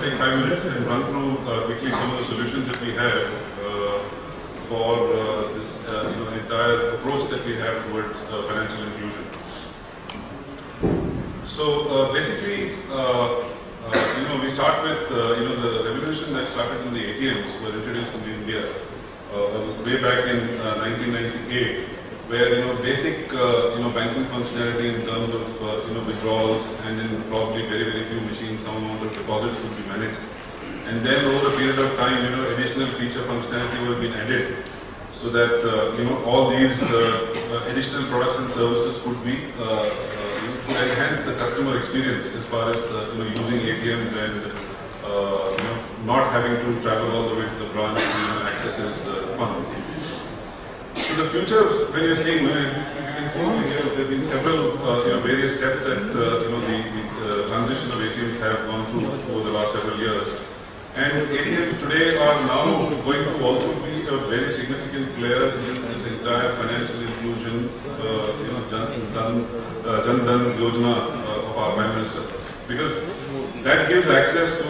take 5 minutes and run through quickly some of the solutions that we have for this entire approach that we have towards financial inclusion. So basically, we start with the revolution that started in the ATMs was introduced in India way back in 1998, where basic banking functionality in terms of withdrawals and in probably very few machines, some amount of deposits would be managed, and then over a period of time additional feature functionality would be added so that all these additional products and services could be to enhance the customer experience as far as using ATMs and not having to travel all the way to the branch to access his funds. So the future, when you're seeing, you can see here there have been several various steps that the transition of ATMs have gone through over the last several years. And ATMs today are now going to also be a very significant player in this entire financial inclusion, Dhan Yojana of our Prime Minister, because that gives access to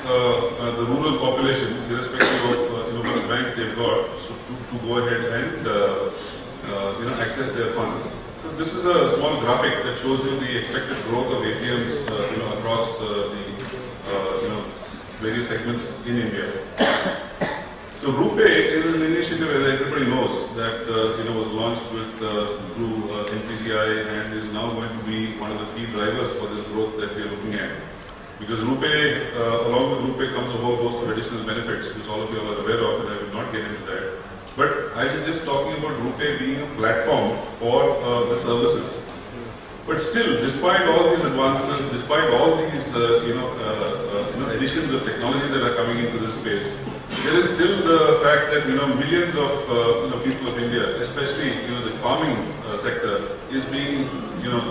the rural population, irrespective of which bank they've got, so to go ahead and access their funds. So this is a small graphic that shows you the expected growth of ATMs across the various segments in India. So RuPay is an initiative, as everybody knows, that was launched through NPCI and is now going to be one of the key drivers for this growth that we are looking at. Because RuPay, along with RuPay comes a whole host of additional benefits, which all of you are aware of, and I will not get into that. But I was just talking about RuPay being a platform for the services. But still, despite all these advances, despite all these additions of technology that are coming into this space, there is still the fact that millions of people of India, especially the farming sector, is being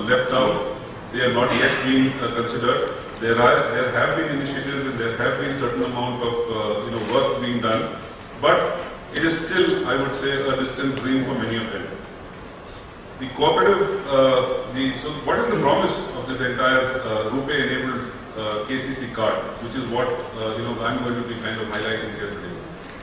left out. They are not yet being considered. There have been initiatives and there have been certain amount of work being done, but it is still, I would say, a distant dream for many of them. The cooperative, so what is the promise of this entire RuPay-enabled KCC card, which is what I'm going to be kind of highlighting here today.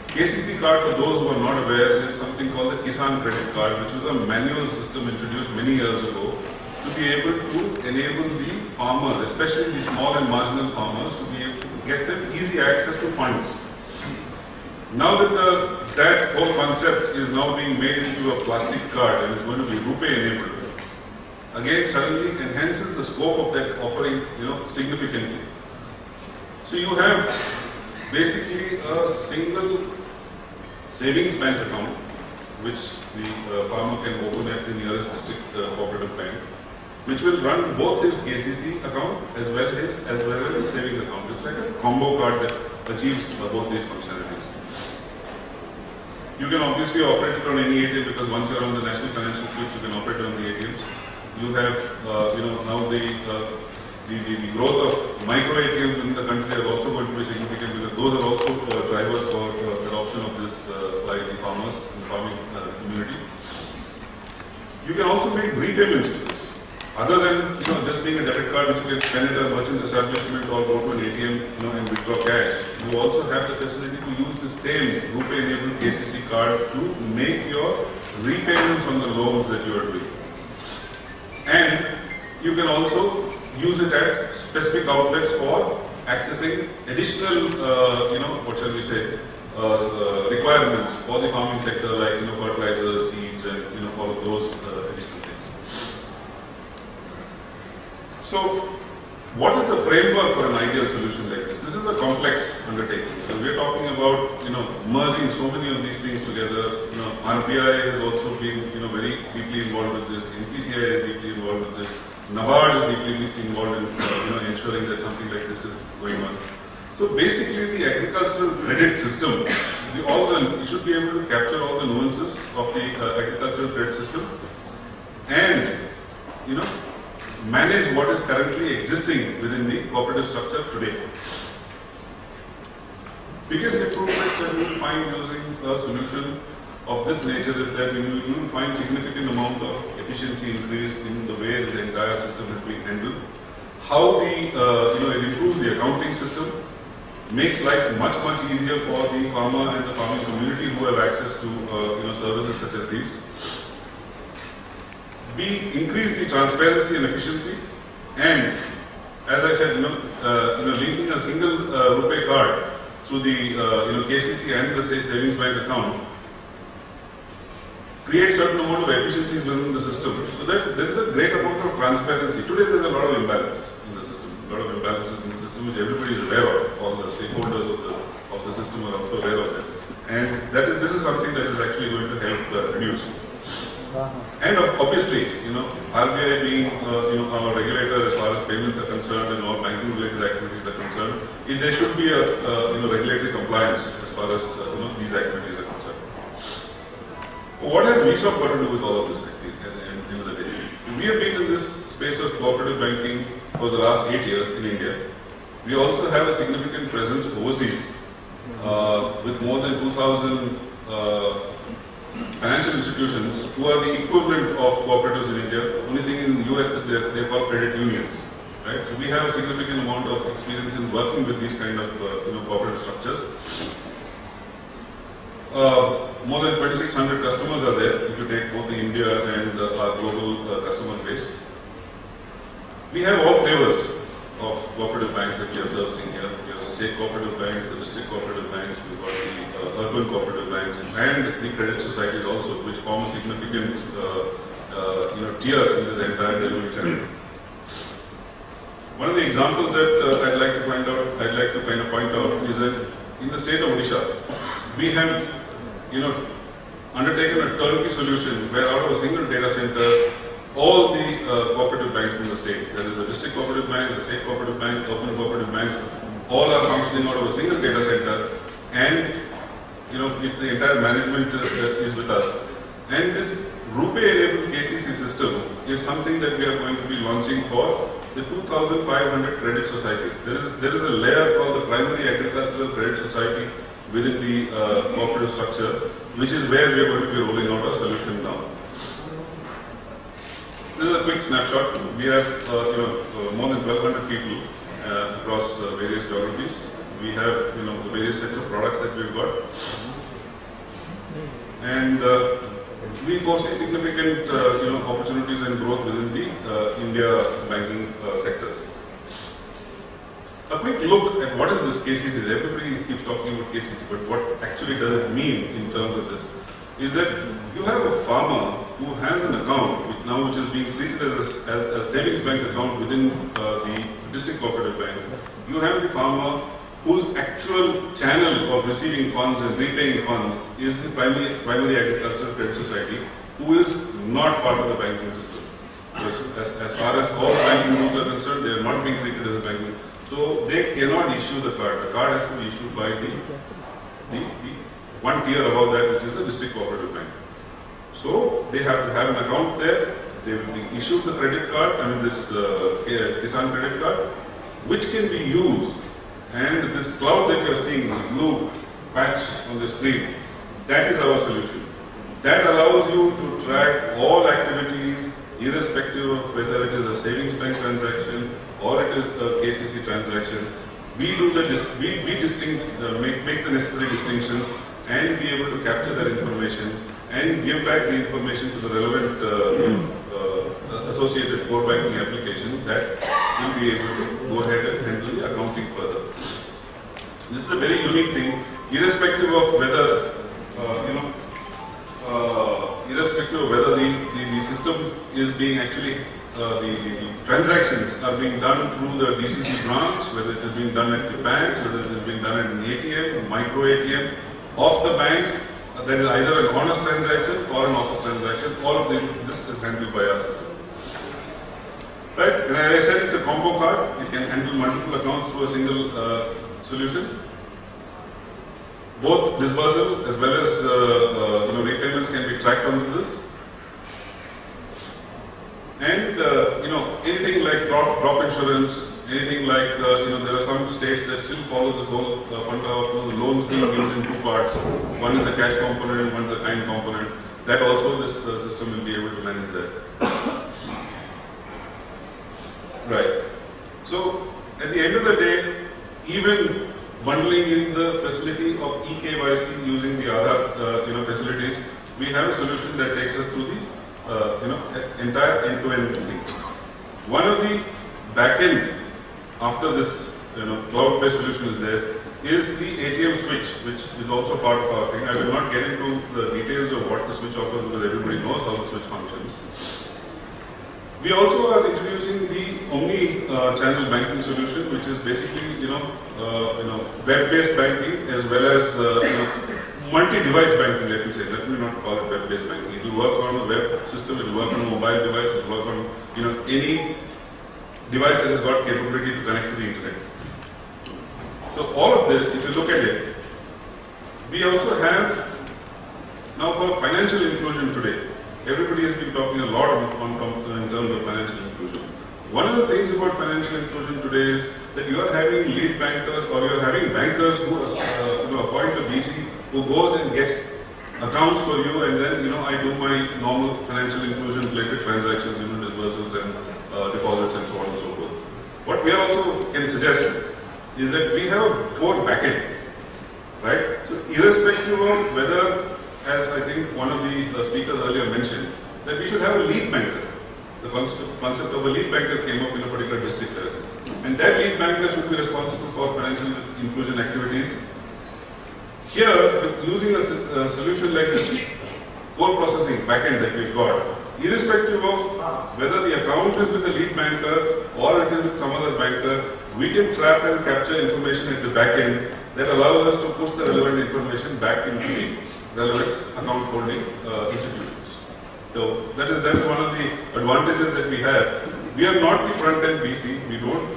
KCC card, for those who are not aware, is something called the Kisan Credit Card, which was a manual system introduced many years ago to be able to enable the farmers, especially the small and marginal farmers, to be able to get them easy access to funds. Now that that whole concept is now being made into a plastic card and is going to be RuPay enabled, again suddenly enhances the scope of that offering significantly. So you have basically a single savings bank account which the farmer can open at the nearest district cooperative bank, which will run both his KCC account as well as his savings account. It's like a combo card that achieves both these functionalities. You can obviously operate it on any ATM because once you're on the national financial slips, you can operate on the ATMs. You have, now the growth of micro ATMs in the country are also going to be significant because those are also drivers for adoption of this by the farmers in the farming community. You can also make repayments to this. Other than just being a debit card which you can spend at a merchant establishment or go to an ATM and withdraw cash, you also have the facility to use the same RuPay-enabled KCC card to make your repayments on the loans that you are doing. And you can also use it at specific outlets for accessing additional, what shall we say, requirements for the farming sector, like fertilizers, seeds, and all of those additional things. So, what is the framework for an ideal solution like this? This is a complex undertaking. So we are talking about merging so many of these things together. RBI has also been very deeply involved with this. NPCI is deeply involved with this. NABARD is deeply involved in ensuring that something like this is going on. So basically, the agricultural credit system, you should be able to capture all the nuances of the agricultural credit system, and manage what is currently existing within the cooperative structure today. Biggest improvements that you will find using a solution of this nature is that you will find significant amount of efficiency increase in the way the entire system has been handled. How it improves the accounting system, makes life much easier for the farmer and the farming community who have access to services such as these. B, increase the transparency and efficiency, and as I said, linking a single RuPay card through the KCC and the state savings bank account create certain amount of efficiencies within the system, so that there is a great amount of transparency. Today there is a lot of imbalance in the system, a lot of imbalances in the system which everybody is aware of, all the stakeholders of the system are also aware of it. And this is something that is actually going to help reduce. And obviously, RBI being our regulator as far as payments are concerned and all banking related activities are concerned, there should be a regulatory compliance as far as these activities are concerned. What has VSoft got to do with all of this at the end of the day? We have been in this space of cooperative banking for the last 8 years in India. We also have a significant presence overseas with more than 2,000 financial institutions who are the equivalent of cooperatives in India. Only thing in the US that they're called credit unions. Right? So we have a significant amount of experience in working with these kind of cooperative structures. More than 2,600 customers are there if you take both the India and our global customer base. We have all flavors of cooperative banks that we are servicing here. We have state cooperative banks, the district cooperative banks, we've got the urban cooperative banks, and the credit societies also, which form a significant tier in this entire delivery channel. One of the examples that I'd like to point out is that in the state of Odisha, we have undertaken a turnkey solution where out of a single data center, all the cooperative banks in the state, that is the district cooperative bank, the state cooperative bank, urban cooperative banks, all are functioning out of a single data center, and the entire management is with us. And this RuPay enabled KCC system is something that we are going to be launching for the 2,500 credit societies. There is a layer called the primary agricultural credit society within the cooperative structure, which is where we are going to be rolling out our solution now. This is a quick snapshot. We have more than 1,200 people across various geographies. We have the various sets of products that we've got, and we foresee significant opportunities and growth within the India banking sectors. A quick look at what is this KCC. Everybody keeps talking about KCC, but what actually does it mean in terms of this? Is that you have a farmer who has an account which is being treated as a savings bank account within the district cooperative bank. You have the farmer whose actual channel of receiving funds and repaying funds is the primary agricultural credit society, who is not part of the banking system. As far as all banking rules are concerned, they are not being treated as a banking. So they cannot issue the card. The card has to be issued by the one tier above that, which is the district cooperative bank. So they have to have an account there. They will be issued the credit card, this Kisan credit card, which can be used. And this cloud that you are seeing, this blue patch on the screen, that is our solution. That allows you to track all activities, irrespective of whether it is a savings bank transaction or it is a KCC transaction. We do make the necessary distinctions and be able to capture that information and give back the information to the relevant associated core banking application that will be able to go ahead and handle the accounting further. This is a very unique thing, irrespective of whether the system is being actually the transactions are being done through the DCC branch, whether it is being done at the banks, whether it is being done at an ATM, micro ATM of the bank. That is either an honest transaction or an offer transaction. All of this is handled by our system. Right? And as I said, it's a combo card. It can handle multiple accounts through a single solution. Both disbursal as well as repayments can be tracked onto this. And anything like crop insurance, anything like there are some states that still follow this whole funda of the loans being used in two parts. One is the cash component and one is the time component. That also this system will be able to manage that. Right. So at the end of the day, even bundling in the facility of eKYC using the Aadhaar facilities, we have a solution that takes us through the entire end-to-end thing. One of the back-end after this cloud-based solution is there is the ATM switch, which is also part of our thing. I will not get into the details of what the switch offers because everybody knows how the switch functions. We also are introducing the omni-channel banking solution, which is basically web-based banking as well as multi-device banking. Let me not call it web-based banking. It will work on a web system, it will work on a mobile device, it will work on any device that has got capability to connect to the internet. So all of this, if you look at it, we also have now for financial inclusion today. Everybody has been talking a lot in terms of financial inclusion. One of the things about financial inclusion today is that you are having lead bankers or you are having bankers who appoint a VC who goes and gets accounts for you, and then I do my normal financial inclusion related transactions, disbursements and deposits and so on and so forth. What we also can suggest is that we have a core backend, right? So irrespective of whether, as I think one of the speakers earlier mentioned, that we should have a lead banker. The concept of a lead banker came up in a particular district, and that lead banker should be responsible for financial inclusion activities. Here, with using a solution like this core processing backend that we've got, irrespective of whether the account is with the lead banker or it is with some other banker, we can trap and capture information at the backend that allows us to push the relevant information back into the relevant account holding institutions. So that is one of the advantages that we have. We are not the front-end VC. We don't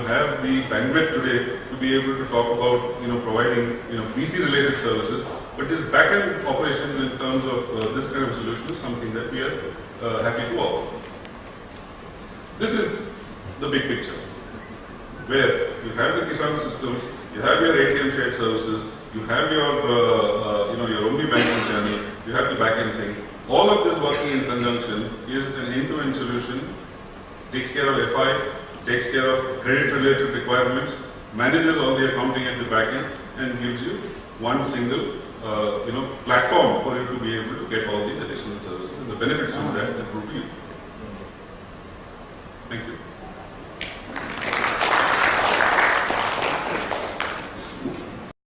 have the bandwidth today to be able to talk about providing VC-related services. But this back-end operations in terms of this kind of solution is something that we are happy to offer. This is the big picture, where you have the Kisan system, you have your ATM shared services, you have your only banking channel, you have the back-end thing. All of this working in conjunction is an end-to-end solution, takes care of FI, takes care of credit-related requirements, manages all the accounting at the back-end, and gives you one single platform for you to be able to get all these additional services and the benefits from that accrue to you.